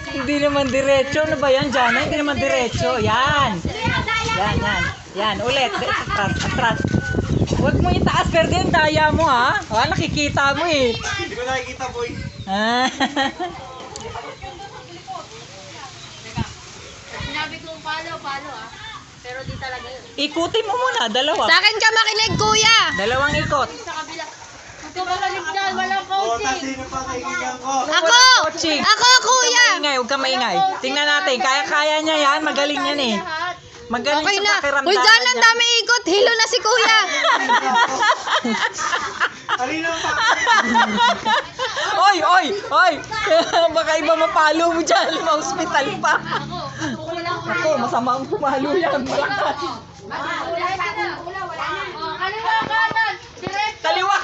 Hindi naman diretso. Ano ba yan, Jana? Hindi naman diretso. Yan. Yan. Ulit. Atras. Huwag mo itaas, pero din daya mo, ha? Nakikita mo, eh. Hindi ko nakikita, boy. Sinabi kong palo, pero di talaga yun. Ikutin mo muna, dalawa. Sa akin ka makinig, kuya. Dalawang ikot. Sa kabila. Huwag ka malalig dyan, walang O, tas coaching. sino pa kaibigan ko? Ako! Coaching. Ako, kuya! Huwag ka maingay. Tingnan natin. Kaya niya yan. Magaling yan, eh. Magaling Okay sa na. pakiramdaman Uy, dyan ang niya. dami ikot. Hilo na si kuya. Kanina pa. Oy! Baka iba mapalo mo dyan. Ma-hospital pa. Ako, masama ang pumalo yan. Malakas. Kaliwa kanan. Direct. Kaliwa.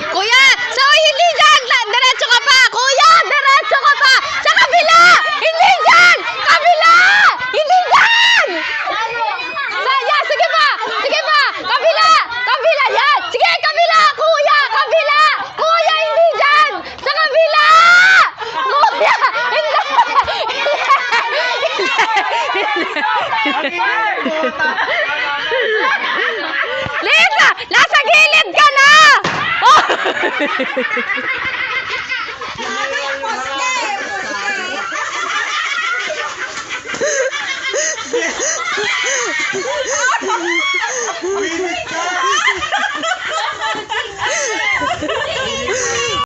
Kuya! So, hindi dyan! Diretso ka pa! Kuya! Diretso ka pa! Sa kabila! Hindi dyan! Kabila! Hindi dyan! Sige pa! Kabila! Kabila yan! Sige, kabila! Kuya! Kabila! Kuya, hindi dyan! Sa kabila! Kuya! Hindi! Lisa! Nasa gilid ka na! Oh! Bilis ka!